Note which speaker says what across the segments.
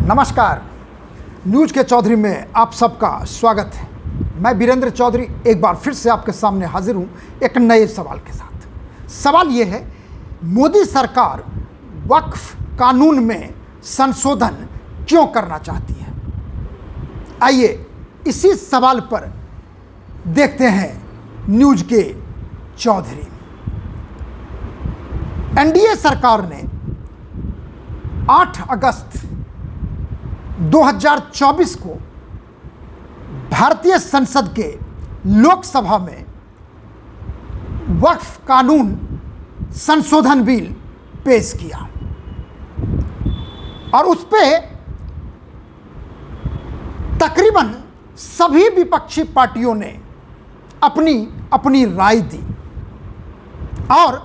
Speaker 1: नमस्कार, न्यूज के चौधरी में आप सबका स्वागत है। मैं वीरेंद्र चौधरी एक बार फिर से आपके सामने हाजिर हूं एक नए सवाल के साथ। सवाल ये है, मोदी सरकार वक्फ कानून में संशोधन क्यों करना चाहती है? आइए इसी सवाल पर देखते हैं न्यूज के चौधरी। एनडीए सरकार ने 8 अगस्त 2024 को भारतीय संसद के लोकसभा में वक्फ कानून संशोधन बिल पेश किया और उस पे तकरीबन सभी विपक्षी पार्टियों ने अपनी अपनी राय दी और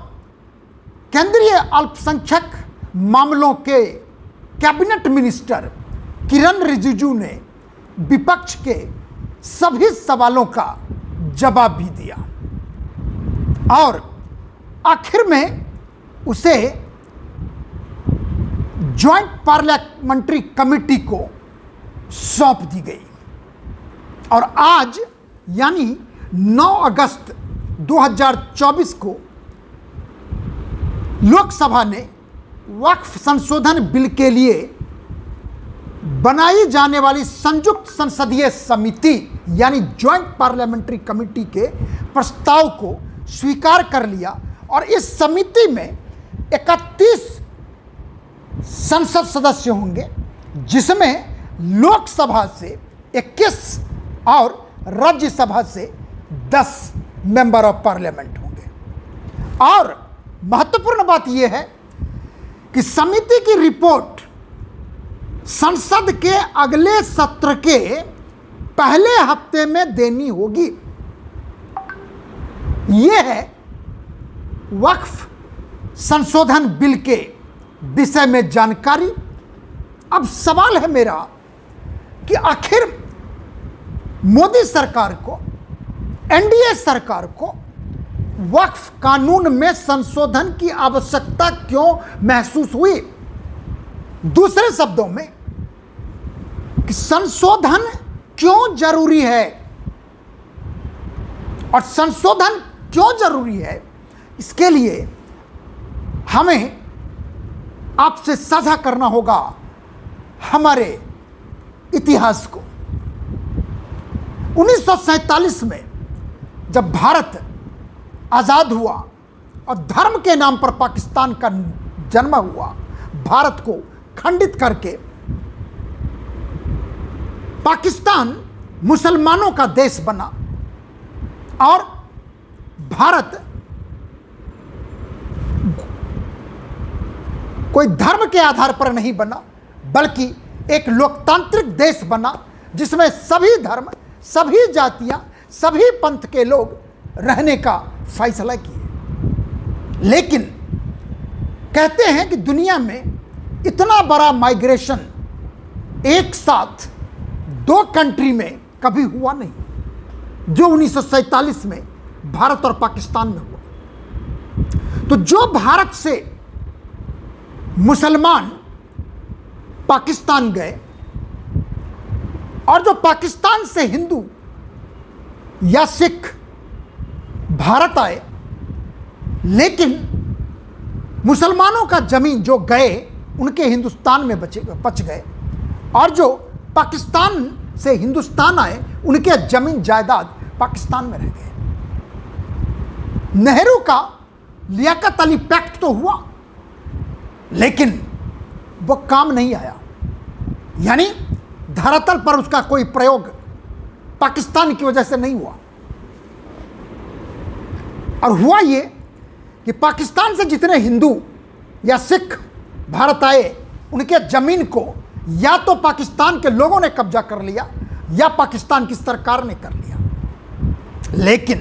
Speaker 1: केंद्रीय अल्पसंख्यक मामलों के कैबिनेट मिनिस्टर किरण रिजिजू ने विपक्ष के सभी सवालों का जवाब भी दिया और आखिर में उसे जॉइंट पार्लियामेंट्री कमेटी को सौंप दी गई और आज यानी 9 अगस्त 2024 को लोकसभा ने वक्फ संशोधन बिल के लिए बनाई जाने वाली संयुक्त संसदीय समिति यानी जॉइंट पार्लियामेंट्री कमेटी के प्रस्ताव को स्वीकार कर लिया और इस समिति में 31 संसद सदस्य होंगे, जिसमें लोकसभा से 21 और राज्यसभा से 10 मेंबर ऑफ पार्लियामेंट होंगे। और महत्वपूर्ण बात यह है कि समिति की रिपोर्ट संसद के अगले सत्र के पहले हफ्ते में देनी होगी। यह है वक्फ संशोधन बिल के विषय में जानकारी। अब सवाल है मेरा कि आखिर मोदी सरकार को, एनडीए सरकार को वक्फ कानून में संशोधन की आवश्यकता क्यों महसूस हुई? दूसरे शब्दों में कि संशोधन क्यों जरूरी है और संशोधन क्यों जरूरी है, इसके लिए हमें आपसे साझा करना होगा हमारे इतिहास को। 1947 में जब भारत आज़ाद हुआ और धर्म के नाम पर पाकिस्तान का जन्म हुआ, भारत को खंडित करके पाकिस्तान मुसलमानों का देश बना और भारत कोई धर्म के आधार पर नहीं बना बल्कि एक लोकतांत्रिक देश बना जिसमें सभी धर्म, सभी जातियां, सभी पंथ के लोग रहने का फैसला किए। लेकिन कहते हैं कि दुनिया में इतना बड़ा माइग्रेशन एक साथ 2 कंट्री में कभी हुआ नहीं जो 1947 में भारत और पाकिस्तान में हुआ। तो जो भारत से मुसलमान पाकिस्तान गए और जो पाकिस्तान से हिंदू या सिख भारत आए, लेकिन मुसलमानों का जमीन जो गए उनके हिंदुस्तान में बच गए और जो पाकिस्तान से हिंदुस्तान आए उनके जमीन जायदाद पाकिस्तान में रह गए। नेहरू का लियाकत अली पैक्ट तो हुआ लेकिन वो काम नहीं आया, यानी धरातल पर उसका कोई प्रयोग पाकिस्तान की वजह से नहीं हुआ। और हुआ ये कि पाकिस्तान से जितने हिंदू या सिख भारत आए उनके जमीन को या तो पाकिस्तान के लोगों ने कब्जा कर लिया या पाकिस्तान की सरकार ने कर लिया। लेकिन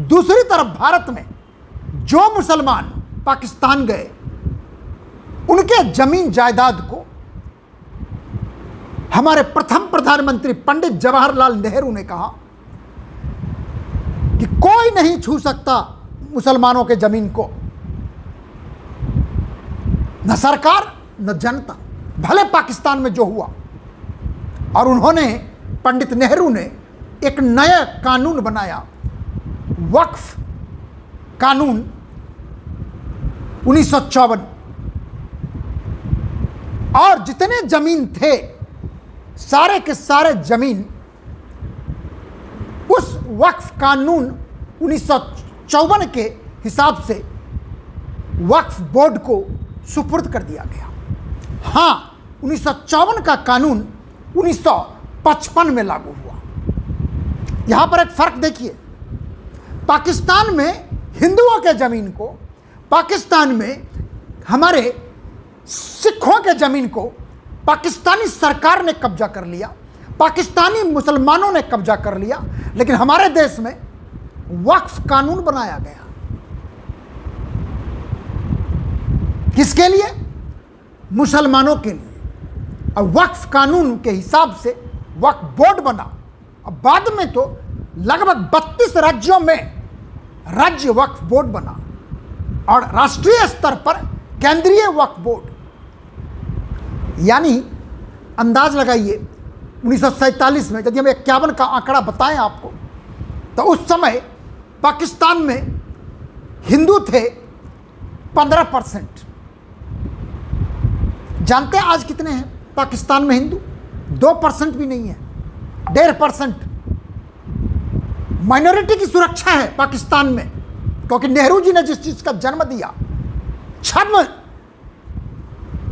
Speaker 1: दूसरी तरफ भारत में जो मुसलमान पाकिस्तान गए उनके जमीन जायदाद को हमारे प्रथम प्रधानमंत्री पंडित जवाहरलाल नेहरू ने कहा कि कोई नहीं छू सकता मुसलमानों के जमीन को, न सरकार न जनता। भले पाकिस्तान में जो हुआ, और उन्होंने, पंडित नेहरू ने एक नया कानून बनाया, वक्फ कानून 1954, और जितने जमीन थे सारे के सारे जमीन उस वक्फ कानून 1954 के हिसाब से वक्फ बोर्ड को सुपुर्द कर दिया गया। हाँ, 1954 का कानून 1955 में लागू हुआ। यहां पर एक फर्क देखिए, पाकिस्तान में हिंदुओं के जमीन को, पाकिस्तान में हमारे सिखों के जमीन को पाकिस्तानी सरकार ने कब्जा कर लिया, पाकिस्तानी मुसलमानों ने कब्जा कर लिया, लेकिन हमारे देश में वक्फ कानून बनाया गया। किसके लिए? मुसलमानों के लिए। और वक्फ कानून के हिसाब से वक्फ बोर्ड बना। अब बाद में तो लगभग 32 राज्यों में राज्य वक्फ बोर्ड बना, और राष्ट्रीय स्तर पर केंद्रीय वक्फ बोर्ड। यानी अंदाज लगाइए, 1947 में, यदि हम 51 का आंकड़ा बताएं आपको, तो उस समय पाकिस्तान में हिंदू थे 15%। जानते हैं आज कितने हैं पाकिस्तान में हिंदू? 2% भी नहीं है, 1.5%। माइनॉरिटी की सुरक्षा है पाकिस्तान में, क्योंकि नेहरू जी ने जिस चीज का जन्म दिया, छद्म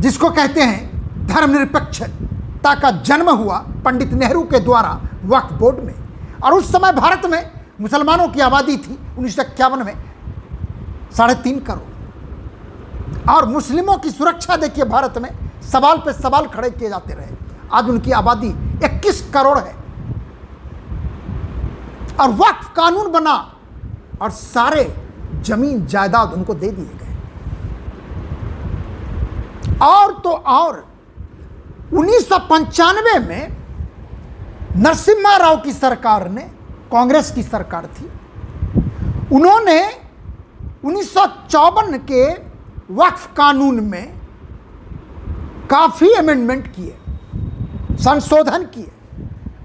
Speaker 1: जिसको कहते हैं धर्मनिरपेक्षता का जन्म हुआ पंडित नेहरू के द्वारा वक्फ बोर्ड में। और उस समय भारत में मुसलमानों की आबादी थी 1951 में 3.5 करोड़, और मुस्लिमों की सुरक्षा देखिए, भारत में सवाल पे सवाल खड़े किए जाते रहे। आज उनकी आबादी 21 करोड़ है, और वक्फ कानून बना और सारे जमीन जायदाद उनको दे दिए गए। और तो और 1995 में नरसिम्हा राव की सरकार ने, कांग्रेस की सरकार थी, उन्होंने 1954 के वक्फ कानून में काफी अमेंडमेंट किए, संशोधन किए।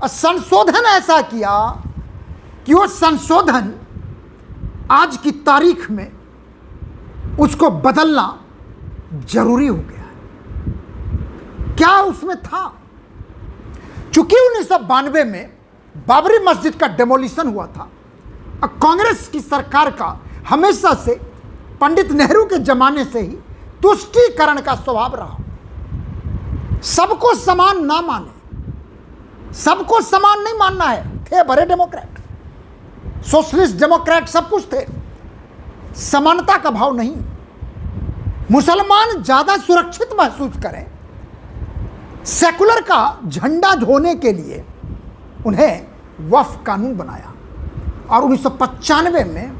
Speaker 1: और संशोधन ऐसा किया कि वो संशोधन आज की तारीख में उसको बदलना जरूरी हो गया है। क्या उसमें था? चूंकि 1992 में बाबरी मस्जिद का डेमोलिशन हुआ था, और कांग्रेस की सरकार का हमेशा से, पंडित नेहरू के जमाने से ही तुष्टीकरण का स्वभाव रहा। सबको समान ना माने, सबको समान नहीं मानना है। थे बड़े डेमोक्रेट, सोशलिस्ट डेमोक्रेट, सब कुछ थे, समानता का भाव नहीं। मुसलमान ज्यादा सुरक्षित महसूस करें, सेकुलर का झंडा ढोने के लिए उन्हें वक्फ कानून बनाया। और 1995 में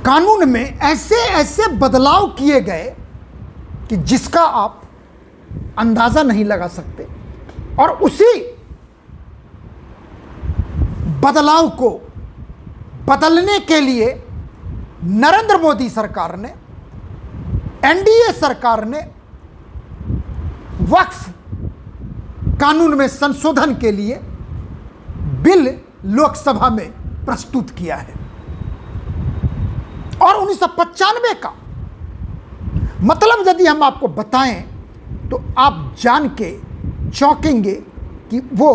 Speaker 1: कानून में ऐसे ऐसे बदलाव किए गए कि जिसका आप अंदाजा नहीं लगा सकते। और उसी बदलाव को बदलने के लिए नरेंद्र मोदी सरकार ने, एनडीए सरकार ने वक्फ कानून में संशोधन के लिए बिल लोकसभा में प्रस्तुत किया है। और 1995 का मतलब यदि हम आपको बताएं तो आप जान के चौंकेंगे कि वो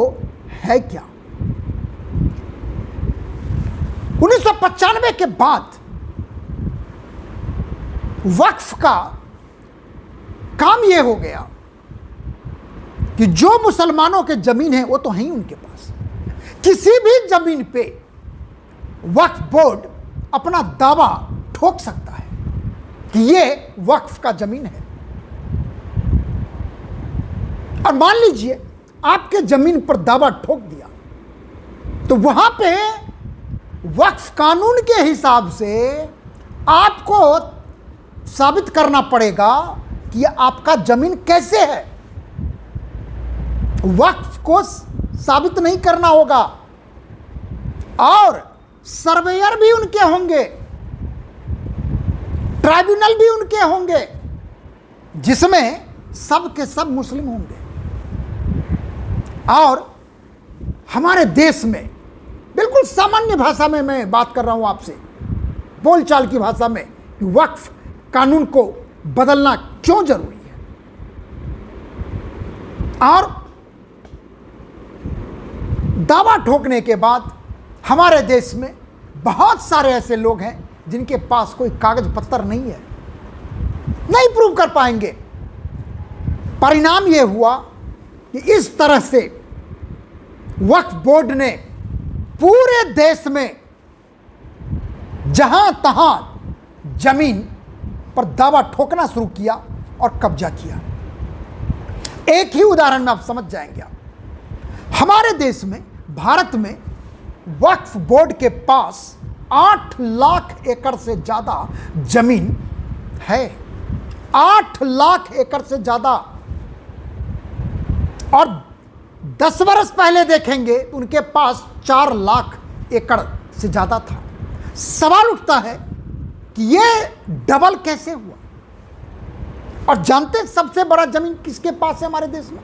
Speaker 1: है क्या। 1995 के बाद वक्फ का काम यह हो गया कि जो मुसलमानों के जमीन है वो तो है ही उनके पास, किसी भी जमीन पे वक्फ बोर्ड अपना दावा ठोक सकता है कि ये वक्फ का जमीन है। और मान लीजिए आपके जमीन पर दावा ठोक दिया, तो वहां पे वक्फ कानून के हिसाब से आपको साबित करना पड़ेगा कि यह आपका जमीन कैसे है। वक्फ को साबित नहीं करना होगा, और सर्वेयर भी उनके होंगे, ट्राइब्यूनल भी उनके होंगे, जिसमें सब के सब मुस्लिम होंगे। और हमारे देश में बिल्कुल सामान्य भाषा में मैं बात कर रहा हूं आपसे, बोलचाल की भाषा में, कि वक्फ कानून को बदलना क्यों जरूरी है। और दावा ठोकने के बाद हमारे देश में बहुत सारे ऐसे लोग हैं जिनके पास कोई कागज पत्तर नहीं है, नहीं प्रूव कर पाएंगे। परिणाम यह हुआ कि इस तरह से वक्फ बोर्ड ने पूरे देश में जहां तहां जमीन पर दावा ठोकना शुरू किया और कब्जा किया। एक ही उदाहरण में आप समझ जाएंगे। हमारे देश में, भारत में, वक्फ बोर्ड के पास 8 लाख एकड़ से ज्यादा जमीन है। 8 लाख एकड़ से ज्यादा। और 10 वर्ष पहले देखेंगे तो उनके पास 4 लाख एकड़ से ज्यादा था। सवाल उठता है कि यह डबल कैसे हुआ। और जानते हैं सबसे बड़ा जमीन किसके पास है हमारे देश में?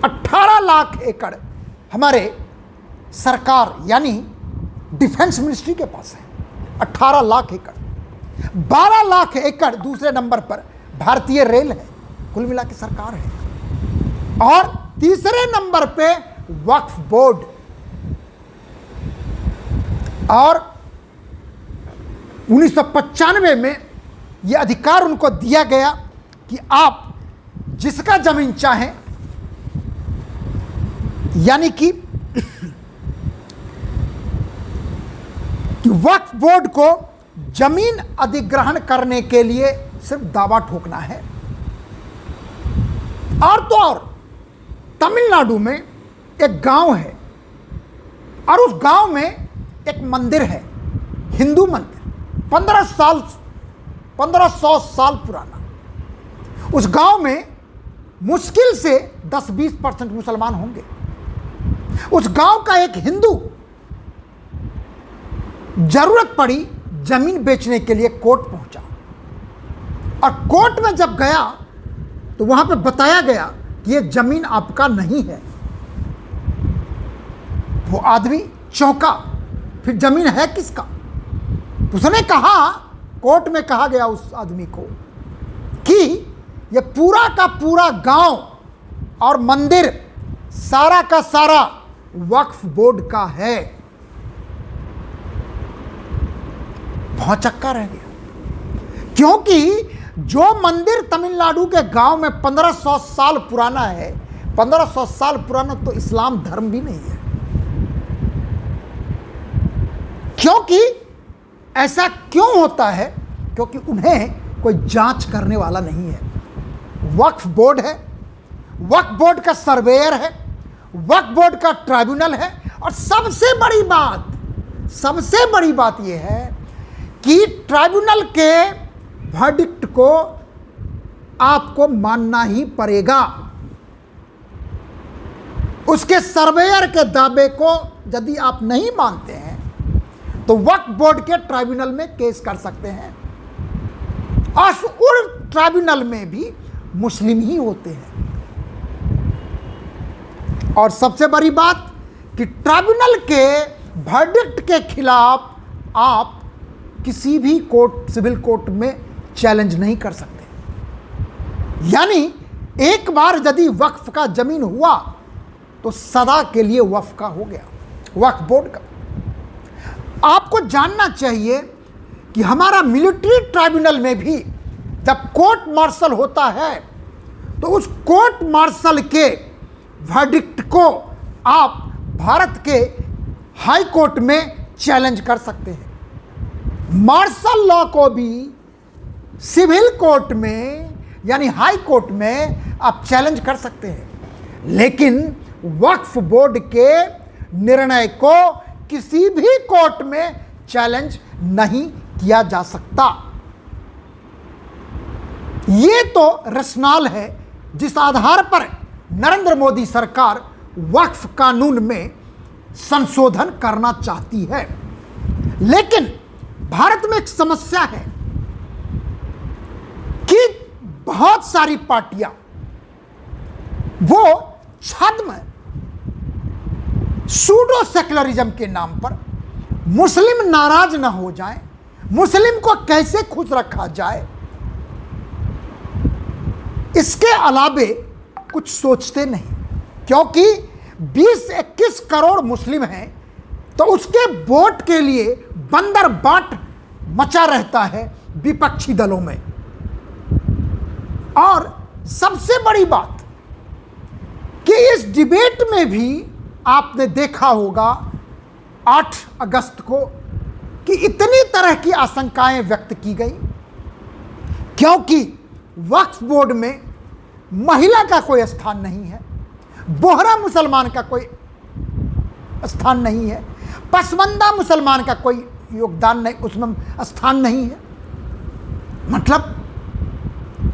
Speaker 1: 18 लाख एकड़ हमारे सरकार यानी डिफेंस मिनिस्ट्री के पास है। 18 लाख एकड़। 12 लाख एकड़ दूसरे नंबर पर भारतीय रेल है, कुल मिला के सरकार है। और तीसरे नंबर पे वक्फ बोर्ड। और 1995 में यह अधिकार उनको दिया गया कि आप जिसका जमीन चाहें, यानी कि वक्फ बोर्ड को जमीन अधिग्रहण करने के लिए सिर्फ दावा ठोकना है। और तो और तमिलनाडु में एक गांव है और उस गांव में एक मंदिर है, हिंदू मंदिर, 1500 साल पुराना। उस गांव में मुश्किल से 10-20% मुसलमान होंगे। उस गांव का एक हिंदू जरूरत पड़ी जमीन बेचने के लिए कोर्ट पहुंचा। और कोर्ट में जब गया तो वहां पे बताया गया कि यह जमीन आपका नहीं है। वो आदमी चौंका, फिर जमीन है किसका? उसने कहा, कोर्ट में कहा गया उस आदमी को कि यह पूरा का पूरा गांव और मंदिर सारा का सारा वक्फ बोर्ड का है। भौचक्का रह गया, क्योंकि जो मंदिर तमिलनाडु के गांव में 1500 साल पुराना है, 1500 साल पुराना तो इस्लाम धर्म भी नहीं है। क्योंकि ऐसा क्यों होता है? क्योंकि उन्हें कोई जांच करने वाला नहीं है। वक्फ बोर्ड है, वक्फ बोर्ड का सर्वेयर है, वक्फ बोर्ड का ट्राइब्यूनल है। और सबसे बड़ी बात यह है कि ट्राइब्यूनल के वर्डिक्ट को आपको मानना ही पड़ेगा। उसके सर्वेयर के दावे को यदि आप नहीं मानते हैं तो वक्फ बोर्ड के ट्राइब्यूनल में केस कर सकते हैं। और उस ट्राइब्यूनल में भी मुस्लिम ही होते हैं। और सबसे बड़ी बात कि ट्राइब्यूनल के वर्डिक्ट के खिलाफ आप किसी भी कोर्ट, सिविल कोर्ट में चैलेंज नहीं कर सकते। यानी एक बार यदि वक्फ का जमीन हुआ तो सदा के लिए वक्फ का हो गया, वक्फ बोर्ड का। आपको जानना चाहिए कि हमारा मिलिट्री ट्राइब्यूनल में भी जब कोर्ट मार्शल होता है तो उस कोर्ट मार्शल के वर्डिक्ट को आप भारत के हाई कोर्ट में चैलेंज कर सकते हैं। मार्शल लॉ को भी सिविल कोर्ट में यानी हाई कोर्ट में आप चैलेंज कर सकते हैं। लेकिन वक्फ बोर्ड के निर्णय को किसी भी कोर्ट में चैलेंज नहीं किया जा सकता। ये तो रसनाल है जिस आधार पर नरेंद्र मोदी सरकार वक्फ कानून में संशोधन करना चाहती है। लेकिन भारत में एक समस्या है कि बहुत सारी पार्टियां वो छद्म सूडो सेक्युलरिज्म के नाम पर मुस्लिम नाराज ना हो जाए, मुस्लिम को कैसे खुश रखा जाए, इसके अलावे कुछ सोचते नहीं। क्योंकि 20-21 करोड़ मुस्लिम हैं, तो उसके वोट के लिए बंदर बाट मचा रहता है विपक्षी दलों में। और सबसे बड़ी बात कि इस डिबेट में भी आपने देखा होगा 8 अगस्त को कि इतनी तरह की आशंकाएं व्यक्त की गई, क्योंकि वक्फ बोर्ड में महिला का कोई स्थान नहीं है, बोहरा मुसलमान का कोई स्थान नहीं है, पसमानदा मुसलमान का कोई योगदान नहीं, उसमें स्थान नहीं है। मतलब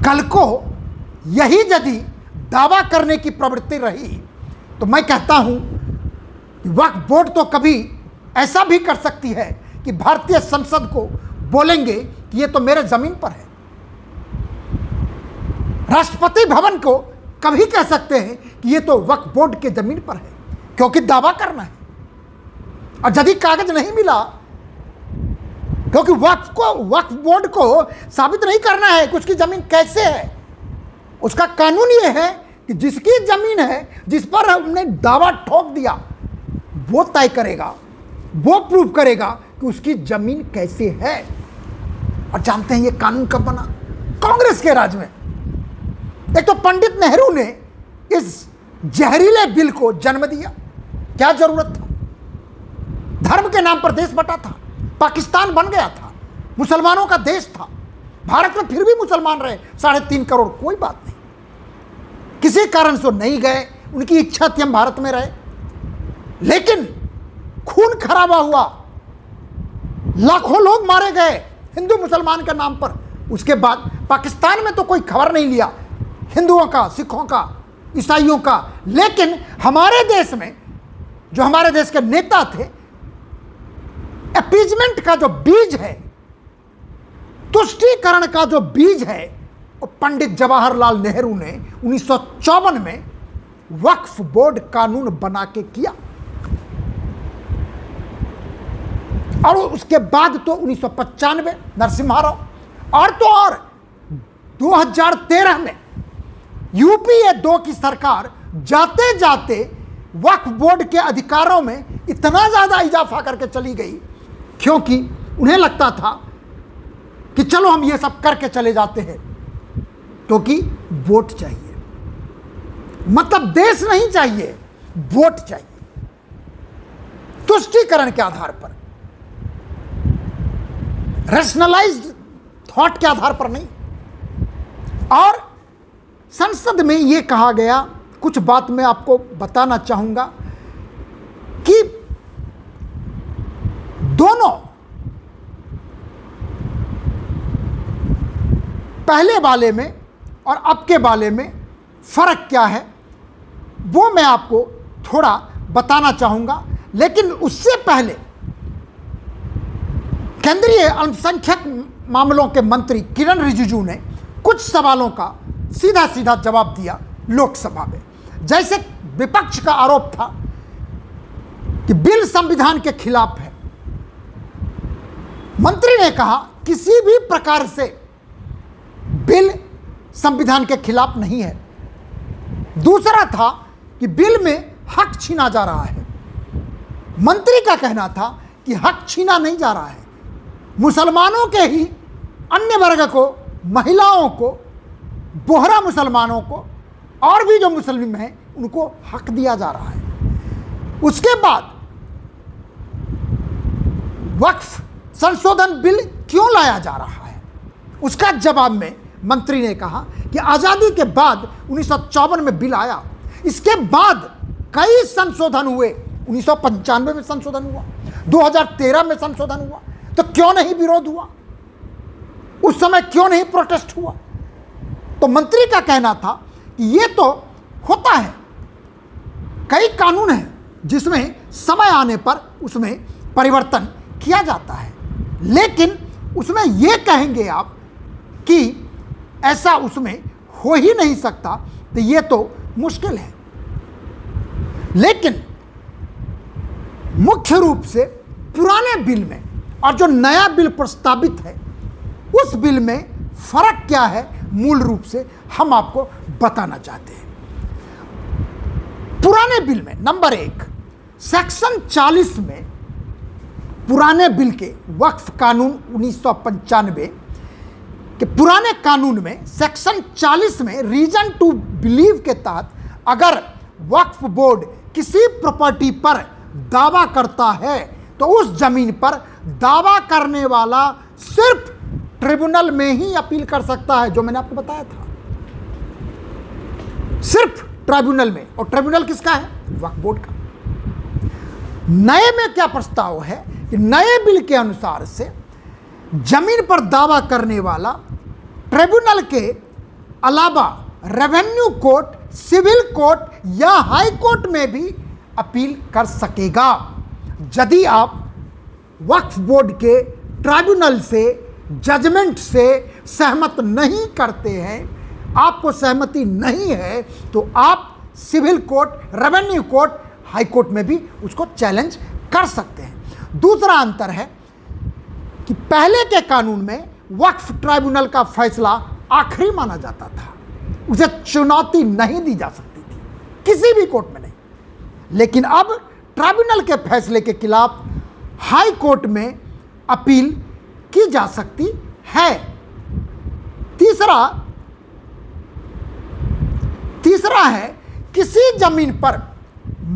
Speaker 1: कल को यही यदि दावा करने की प्रवृत्ति रही तो मैं कहता हूं कि वक्फ बोर्ड तो कभी ऐसा भी कर सकती है कि भारतीय संसद को बोलेंगे कि ये तो मेरे जमीन पर है। राष्ट्रपति भवन को कभी कह सकते हैं कि ये तो वक्फ बोर्ड के जमीन पर है, क्योंकि दावा करना है। और यदि कागज नहीं मिला, क्योंकि वक्फ बोर्ड को साबित नहीं करना है कि उसकी जमीन कैसे है, उसका कानून ये है कि जिसकी जमीन है, जिस पर हमने दावा ठोक दिया, वो तय करेगा, वो प्रूव करेगा कि उसकी जमीन कैसे है। और जानते हैं ये कानून कब बना? कांग्रेस के राज में। एक तो पंडित नेहरू ने इस जहरीले बिल को जन्म दिया, क्या जरूरत था? धर्म के नाम पर देश बटा था, पाकिस्तान बन गया था, मुसलमानों का देश था। भारत में फिर भी मुसलमान रहे 3.5 करोड़, कोई बात नहीं, किसी कारण से नहीं गए, उनकी इच्छा थी हम भारत में रहे। लेकिन खून खराबा हुआ, लाखों लोग मारे गए हिंदू मुसलमान के नाम पर। उसके बाद पाकिस्तान में तो कोई खबर नहीं लिया हिंदुओं का, सिखों का, ईसाइयों का। लेकिन हमारे देश में जो हमारे देश के नेता थे, अपीजमेंट का जो बीज है, तुष्टीकरण का जो बीज है, वो पंडित जवाहरलाल नेहरू ने 1954 में वक्फ बोर्ड कानून बना के किया। और उसके बाद तो 1995 नरसिम्हा राव, और तो और 2013 में यूपीए 2 की सरकार जाते जाते वक्फ बोर्ड के अधिकारों में इतना ज़्यादा इजाफा करके चली गई, क्योंकि उन्हें लगता था कि चलो हम ये सब करके चले जाते हैं, क्योंकि वोट चाहिए। मतलब देश नहीं चाहिए, वोट चाहिए, तुष्टीकरण के आधार पर, रैशनलाइज्ड थॉट के आधार पर नहीं। और संसद में यह कहा गया, कुछ बात मैं आपको बताना चाहूंगा कि दोनों पहले वाले में और अब के वाले में फर्क क्या है वो मैं आपको थोड़ा बताना चाहूंगा। लेकिन उससे पहले केंद्रीय अल्पसंख्यक मामलों के मंत्री किरण रिजिजू ने कुछ सवालों का सीधा सीधा जवाब दिया लोकसभा में। जैसे विपक्ष का आरोप था कि बिल संविधान के खिलाफ है, मंत्री ने कहा किसी भी प्रकार से बिल संविधान के खिलाफ नहीं है। दूसरा था कि बिल में हक छीना जा रहा है। मंत्री का कहना था कि हक छीना नहीं जा रहा है, मुसलमानों के ही अन्य वर्ग को, महिलाओं को, बोहरा मुसलमानों को और भी जो मुस्लिम हैं उनको हक दिया जा रहा है। उसके बाद वक्फ संशोधन बिल क्यों लाया जा रहा है, उसका जवाब में मंत्री ने कहा कि आज़ादी के बाद 1954 में बिल आया, इसके बाद कई संशोधन हुए। 1995 में संशोधन हुआ, 2013 में संशोधन हुआ, तो क्यों नहीं विरोध हुआ? उस समय क्यों नहीं प्रोटेस्ट हुआ? तो मंत्री का कहना था कि ये तो होता है, कई कानून हैं जिसमें समय आने पर उसमें परिवर्तन किया जाता है, लेकिन उसमें ये कहेंगे आप कि ऐसा उसमें हो ही नहीं सकता, तो ये तो मुश्किल है। लेकिन मुख्य रूप से पुराने बिल में और जो नया बिल प्रस्तावित है उस बिल में फर्क क्या है, मूल रूप से हम आपको बताना चाहते हैं। पुराने बिल में नंबर 1 सेक्शन 40 में, पुराने बिल के वक्फ कानून 1995 के पुराने कानून में सेक्शन 40 में रीजन टू बिलीव के तहत अगर वक्फ बोर्ड किसी प्रॉपर्टी पर दावा करता है तो उस जमीन पर दावा करने वाला सिर्फ ट्रिब्यूनल में ही अपील कर सकता है, जो मैंने आपको बताया था, सिर्फ ट्रिब्यूनल में। और ट्रिब्यूनल किसका है? वक्फ बोर्ड का। नए में क्या प्रस्ताव है कि नए बिल के अनुसार से जमीन पर दावा करने वाला ट्रिब्यूनल के अलावा रेवेन्यू कोर्ट, सिविल कोर्ट या हाई कोर्ट में भी अपील कर सकेगा। यदि आप वक्फ बोर्ड के ट्रिब्यूनल से, जजमेंट से सहमत नहीं करते हैं, आपको सहमति नहीं है, तो आप civil court, revenue court, high court में भी उसको चैलेंज कर सकते हैं। दूसरा अंतर है कि पहले के कानून में वक्फ ट्राइब्यूनल का फैसला आखिरी माना जाता था, उसे चुनौती नहीं दी जा सकती थी किसी भी कोर्ट में नहीं। लेकिन अब ट्राइब्यूनल के फैसले के खिलाफ हाई कोर्ट में अपील की जा सकती है। तीसरा है किसी जमीन पर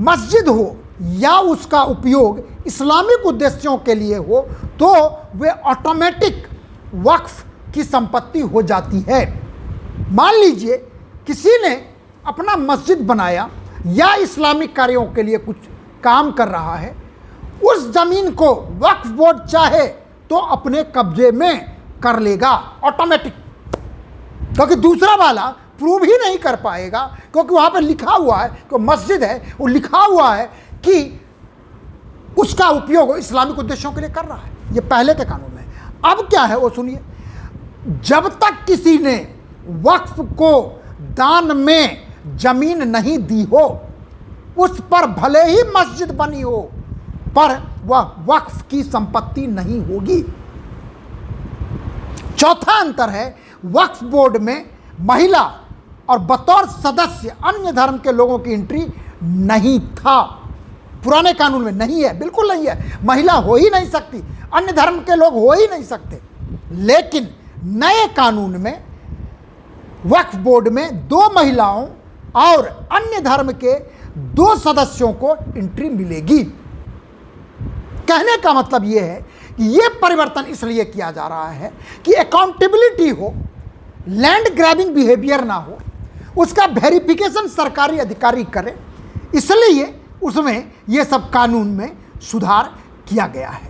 Speaker 1: मस्जिद हो या उसका उपयोग इस्लामिक उद्देश्यों के लिए हो तो वे ऑटोमेटिक वक्फ की संपत्ति हो जाती है। मान लीजिए किसी ने अपना मस्जिद बनाया या इस्लामिक कार्यों के लिए कुछ काम कर रहा है, उस जमीन को वक्फ बोर्ड चाहे तो अपने कब्जे में कर लेगा ऑटोमेटिक, क्योंकि दूसरा वाला प्रूव ही नहीं कर पाएगा, क्योंकि वहाँ पर लिखा हुआ है कि मस्जिद है, वो लिखा हुआ है कि उसका उपयोग इस्लामिक उद्देश्यों के लिए कर रहा है। ये पहले के कानून में। अब क्या है वो सुनिए, जब तक किसी ने वक्फ को दान में जमीन नहीं दी हो, उस पर भले ही मस्जिद बनी हो, पर वह वक्फ की संपत्ति नहीं होगी। चौथा अंतर है, वक्फ बोर्ड में महिला और बतौर सदस्य अन्य धर्म के लोगों की एंट्री नहीं था। पुराने कानून में नहीं है, बिल्कुल नहीं है, महिला हो ही नहीं सकती, अन्य धर्म के लोग हो ही नहीं सकते। लेकिन नए कानून में वक्फ बोर्ड में 2 महिलाओं और अन्य धर्म के 2 सदस्यों को एंट्री मिलेगी। कहने का मतलब यह है कि यह परिवर्तन इसलिए किया जा रहा है कि अकाउंटेबिलिटी हो, लैंड ग्रैबिंग बिहेवियर ना हो, उसका वेरिफिकेशन सरकारी अधिकारी करे, इसलिए उसमें यह सब कानून में सुधार किया गया है।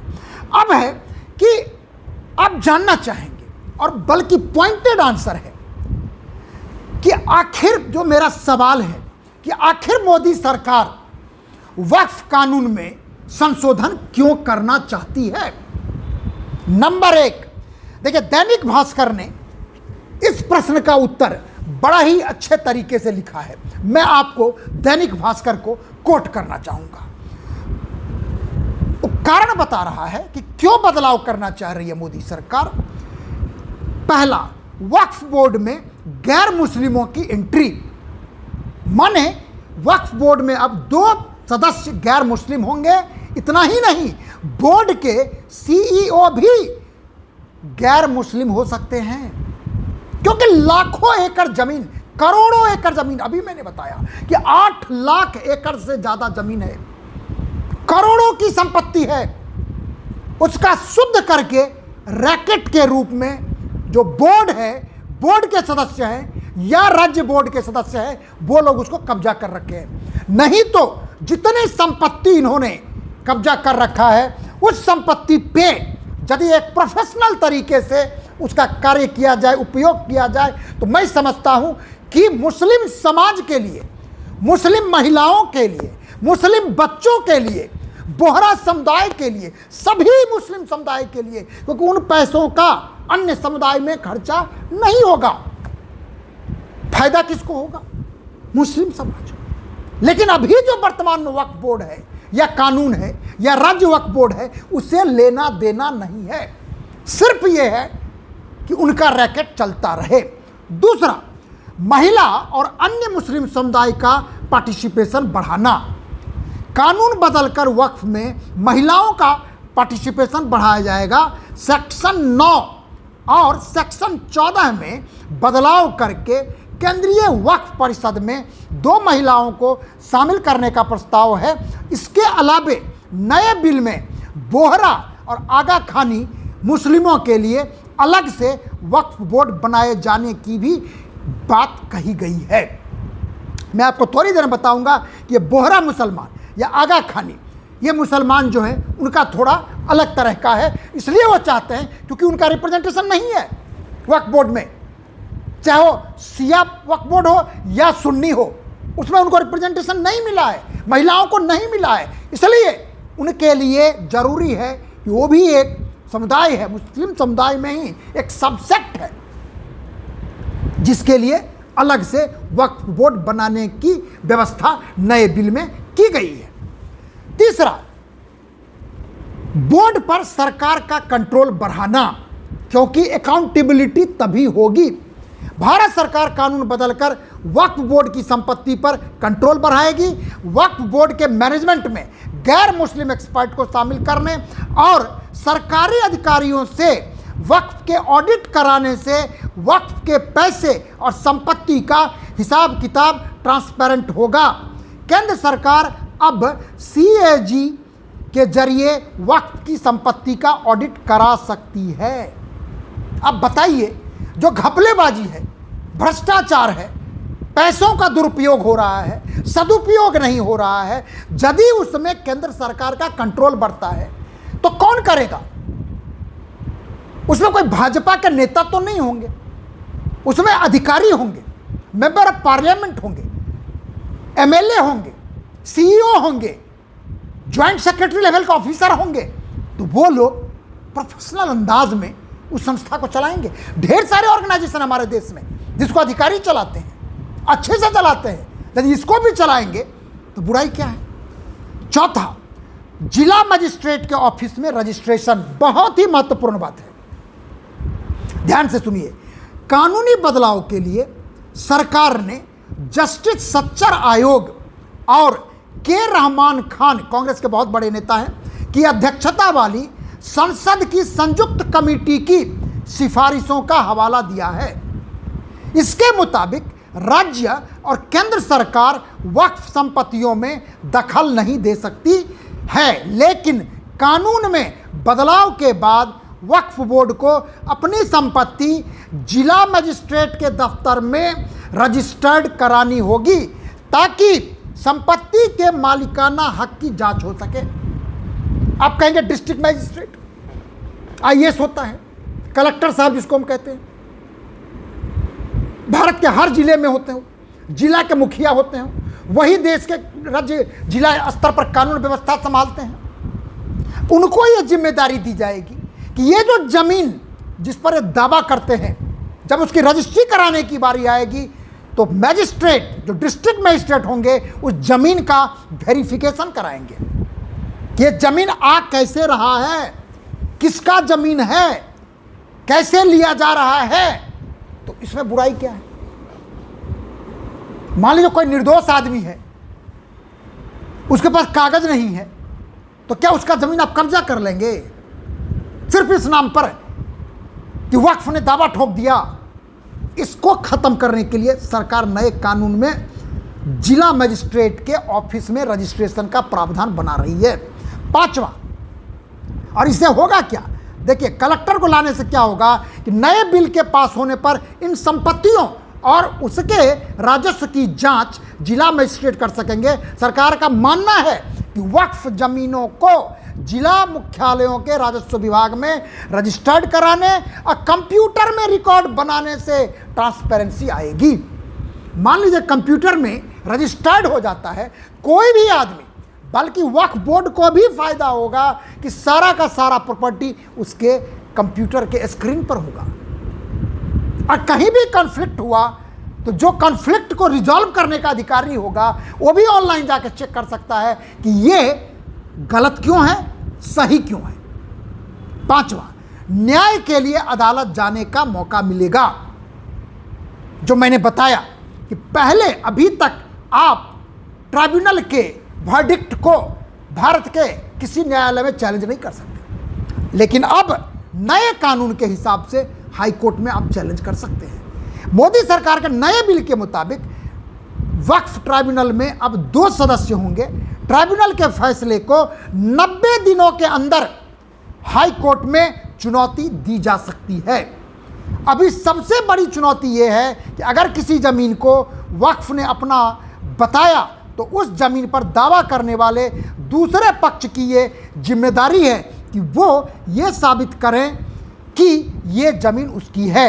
Speaker 1: अब है कि आप जानना चाहेंगे, और बल्कि पॉइंटेड आंसर है कि आखिर जो मेरा सवाल है कि आखिर मोदी सरकार वक्फ कानून में संशोधन क्यों करना चाहती है। नंबर 1, देखिए दैनिक भास्कर ने इस प्रश्न का उत्तर बड़ा ही अच्छे तरीके से लिखा है। मैं आपको दैनिक भास्कर को कोट करना चाहूंगा। वो कारण बता रहा है कि क्यों बदलाव करना चाह रही है मोदी सरकार। पहला, वक्फ बोर्ड में गैर मुस्लिमों की एंट्री, माने वक्फ बोर्ड में अब 2 सदस्य गैर मुस्लिम होंगे। इतना ही नहीं, बोर्ड के सीईओ भी गैर मुस्लिम हो सकते हैं, क्योंकि लाखों एकड़ जमीन, करोड़ों एकड़ जमीन, अभी मैंने बताया कि 8 लाख एकड़ से ज्यादा जमीन है, करोड़ों की संपत्ति है, उसका शुद्ध करके रैकेट के रूप में जो बोर्ड है, बोर्ड के सदस्य हैं या राज्य बोर्ड के सदस्य हैं, वो लोग उसको कब्जा कर रखे हैं। नहीं तो जितनी संपत्ति इन्होंने कब्जा कर रखा है, उस संपत्ति पे यदि एक प्रोफेशनल तरीके से उसका कार्य किया जाए, उपयोग किया जाए, तो मैं समझता हूं कि मुस्लिम समाज के लिए, मुस्लिम महिलाओं के लिए, मुस्लिम बच्चों के लिए, बोहरा समुदाय के लिए, सभी मुस्लिम समुदाय के लिए, क्योंकि उन पैसों का अन्य समुदाय में खर्चा नहीं होगा। फायदा किसको होगा? मुस्लिम समाज। लेकिन अभी जो वर्तमान में वक्फ बोर्ड है या कानून है या राज्य वक्फ बोर्ड है, उसे लेना देना नहीं है, सिर्फ ये है कि उनका रैकेट चलता रहे। दूसरा, महिला और अन्य मुस्लिम समुदाय का पार्टिसिपेशन बढ़ाना। कानून बदलकर वक्फ में महिलाओं का पार्टिसिपेशन बढ़ाया जाएगा। सेक्शन 9 और सेक्शन 14 में बदलाव करके केंद्रीय वक्फ परिषद में 2 महिलाओं को शामिल करने का प्रस्ताव है। इसके अलावे नए बिल में बोहरा और आगा खानी मुस्लिमों के लिए अलग से वक्फ बोर्ड बनाए जाने की भी बात कही गई है। मैं आपको थोड़ी देर में बताऊंगा कि ये बोहरा मुसलमान या आगा खानी, ये मुसलमान जो हैं उनका थोड़ा अलग तरह का है। इसलिए वो चाहते हैं क्योंकि उनका रिप्रेजेंटेशन नहीं है वक्फ बोर्ड में, चाहे वो शिया वक्फ बोर्ड हो या सुन्नी हो, उसमें उनको रिप्रेजेंटेशन नहीं मिला है, महिलाओं को नहीं मिला है। इसलिए उनके लिए ज़रूरी है कि वो भी एक समुदाय है, मुस्लिम समुदाय में ही एक सबसेक्ट है, जिसके लिए अलग से वक्फ बोर्ड बनाने की व्यवस्था नए बिल में की गई है। तीसरा, बोर्ड पर सरकार का कंट्रोल बढ़ाना, क्योंकि अकाउंटेबिलिटी तभी होगी। भारत सरकार कानून बदलकर वक्फ बोर्ड की संपत्ति पर कंट्रोल बढ़ाएगी। वक्फ बोर्ड के मैनेजमेंट में गैर मुस्लिम एक्सपर्ट को शामिल करने और सरकारी अधिकारियों से वक्फ के ऑडिट कराने से वक्फ के पैसे और संपत्ति का हिसाब किताब ट्रांसपेरेंट होगा। केंद्र सरकार अब सीएजी के जरिए वक्फ की संपत्ति का ऑडिट करा सकती है। अब बताइए, जो घपलेबाजी है, भ्रष्टाचार है, पैसों का दुरुपयोग हो रहा है, सदुपयोग नहीं हो रहा है, यदि उसमें केंद्र सरकार का कंट्रोल बढ़ता है तो कौन करेगा? उसमें कोई भाजपा के नेता तो नहीं होंगे, उसमें अधिकारी होंगे, मेंबर ऑफ पार्लियामेंट होंगे, एमएलए होंगे, सीईओ होंगे, ज्वाइंट सेक्रेटरी लेवल के ऑफिसर होंगे। तो वो लोग प्रोफेशनल अंदाज में उस संस्था को चलाएंगे। ढेर सारे ऑर्गेनाइजेशन हमारे देश में जिसको अधिकारी चलाते हैं, अच्छे से चलाते हैं, यदि इसको भी चलाएंगे तो बुराई क्या है? चौथा, जिला मजिस्ट्रेट के ऑफिस में रजिस्ट्रेशन, बहुत ही महत्वपूर्ण बात है, ध्यान से सुनिए। कानूनी बदलाव के लिए सरकार ने जस्टिस सच्चर आयोग और के रहमान खान, कांग्रेस के बहुत बड़े नेता हैं, की अध्यक्षता वाली संसद की संयुक्त कमेटी की सिफारिशों का हवाला दिया है। इसके मुताबिक राज्य और केंद्र सरकार वक्फ संपत्तियों में दखल नहीं दे सकती है, लेकिन कानून में बदलाव के बाद वक्फ बोर्ड को अपनी संपत्ति जिला मजिस्ट्रेट के दफ्तर में रजिस्टर्ड करानी होगी ताकि संपत्ति के मालिकाना हक की जांच हो सके। आप कहेंगे डिस्ट्रिक्ट मजिस्ट्रेट आईएएस होता है, कलेक्टर साहब जिसको हम कहते हैं, भारत के हर जिले में होते हो, जिला के मुखिया होते हैं, वही देश के राज्य जिला स्तर पर कानून व्यवस्था संभालते हैं। उनको ये जिम्मेदारी दी जाएगी कि ये जो जमीन जिस पर ये दावा करते हैं, जब उसकी रजिस्ट्री कराने की बारी आएगी तो मैजिस्ट्रेट, जो डिस्ट्रिक्ट मजिस्ट्रेट होंगे, उस जमीन का वेरिफिकेशन कराएंगे कि ये जमीन आ कैसे रहा है, किसका जमीन है, कैसे लिया जा रहा है। तो इसमें बुराई क्या है? मान लीजिए कोई निर्दोष आदमी है, उसके पास कागज नहीं है, तो क्या उसका जमीन आप कब्जा कर लेंगे सिर्फ इस नाम पर कि वक्फ ने दावा ठोक दिया? इसको खत्म करने के लिए सरकार नए कानून में जिला मजिस्ट्रेट के ऑफिस में रजिस्ट्रेशन का प्रावधान बना रही है। पांचवा, और इससे होगा क्या? देखिए, कलेक्टर को लाने से क्या होगा कि नए बिल के पास होने पर इन संपत्तियों और उसके राजस्व की जांच जिला मजिस्ट्रेट कर सकेंगे। सरकार का मानना है कि वक्फ जमीनों को जिला मुख्यालयों के राजस्व विभाग में रजिस्टर्ड कराने और कंप्यूटर में रिकॉर्ड बनाने से ट्रांसपेरेंसी आएगी। मान लीजिए कंप्यूटर में रजिस्टर्ड हो जाता है कोई भी आदमी, बल्कि वक्फ बोर्ड को भी फायदा होगा कि सारा का सारा प्रॉपर्टी उसके कंप्यूटर के स्क्रीन पर होगा, और कहीं भी कॉन्फ्लिक्ट हुआ तो जो कॉन्फ्लिक्ट को रिजॉल्व करने का अधिकारी होगा वो भी ऑनलाइन जाकर चेक कर सकता है कि ये गलत क्यों है, सही क्यों है। पांचवा, न्याय के लिए अदालत जाने का मौका मिलेगा। जो मैंने बताया कि पहले अभी तक आप ट्राइब्यूनल के वर्डिक्ट को भारत के किसी न्यायालय में चैलेंज नहीं कर सकते, लेकिन अब नए कानून के हिसाब से हाई कोर्ट में आप चैलेंज कर सकते हैं। मोदी सरकार के नए बिल के मुताबिक वक्फ ट्राइब्यूनल में अब 2 सदस्य होंगे। ट्राइब्यूनल के फैसले को 90 दिनों के अंदर हाई कोर्ट में चुनौती दी जा सकती है। अभी सबसे बड़ी चुनौती यह है कि अगर किसी ज़मीन को वक्फ ने अपना बताया तो उस ज़मीन पर दावा करने वाले दूसरे पक्ष की ये जिम्मेदारी है कि वो ये साबित करें कि ये ज़मीन उसकी है।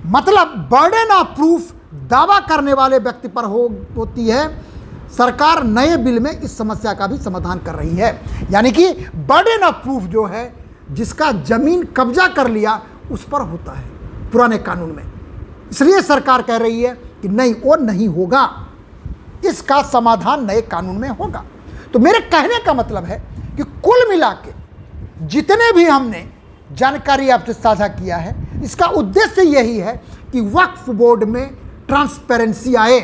Speaker 1: मतलब बर्डन ऑफ प्रूफ दावा करने वाले व्यक्ति पर होती है। सरकार नए बिल में इस समस्या का भी समाधान कर रही है, यानी कि बर्डन ऑफ प्रूफ जो है, जिसका जमीन कब्जा कर लिया उस पर होता है पुराने कानून में। इसलिए सरकार कह रही है कि नहीं, वो नहीं होगा, इसका समाधान नए कानून में होगा। तो मेरे कहने का मतलब है कि कुल मिला के जितने भी हमने जानकारी आपसे साझा किया है, इसका उद्देश्य यही है कि वक्फ बोर्ड में ट्रांसपेरेंसी आए,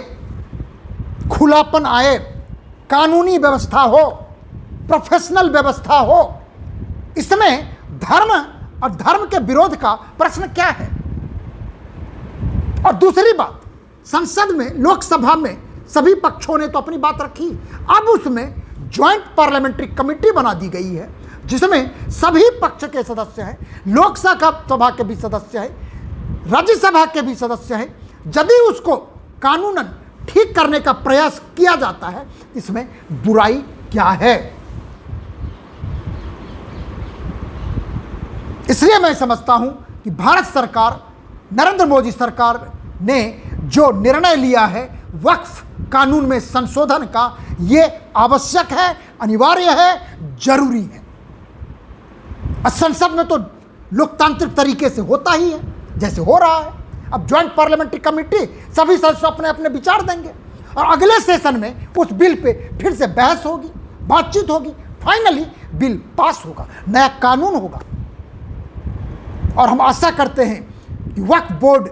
Speaker 1: खुलापन आए, कानूनी व्यवस्था हो, प्रोफेशनल व्यवस्था हो। इसमें धर्म और धर्म के विरोध का प्रश्न क्या है। और दूसरी बात, संसद में, लोकसभा में सभी पक्षों ने तो अपनी बात रखी, अब उसमें ज्वाइंट पार्लियामेंट्री कमेटी बना दी गई है जिसमें सभी पक्ष के सदस्य हैं, लोकसभा के भी सदस्य हैं, राज्यसभा के भी सदस्य हैं। यदि उसको कानूनन ठीक करने का प्रयास किया जाता है, इसमें बुराई क्या है। इसलिए मैं समझता हूं कि भारत सरकार, नरेंद्र मोदी सरकार ने जो निर्णय लिया है वक्फ कानून में संशोधन का, ये आवश्यक है, अनिवार्य है, जरूरी है। और संसद में तो लोकतांत्रिक तरीके से होता ही है जैसे हो रहा है। अब ज्वाइंट पार्लियामेंट्री कमेटी सभी सदस्य अपने अपने विचार देंगे और अगले सेशन में उस बिल पे फिर से बहस होगी, बातचीत होगी, फाइनली बिल पास होगा, नया कानून होगा। और हम आशा करते हैं कि वक्फ बोर्ड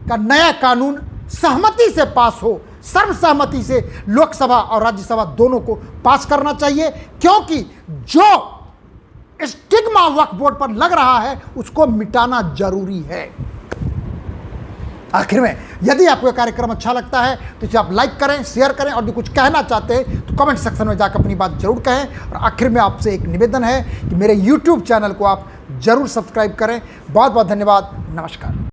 Speaker 1: का नया कानून सहमति से पास हो, सर्वसहमति से लोकसभा और राज्यसभा दोनों को पास करना चाहिए, क्योंकि जो स्टिग्मा वक्फ बोर्ड पर लग रहा है उसको मिटाना जरूरी है। आखिर में, यदि आपको यह कार्यक्रम अच्छा लगता है तो इसे आप लाइक करें, शेयर करें, और भी कुछ कहना चाहते हैं तो कमेंट सेक्शन में जाकर अपनी बात जरूर कहें। और आखिर में आपसे एक निवेदन है कि मेरे YouTube चैनल को आप जरूर सब्सक्राइब करें। बहुत बहुत धन्यवाद, नमस्कार।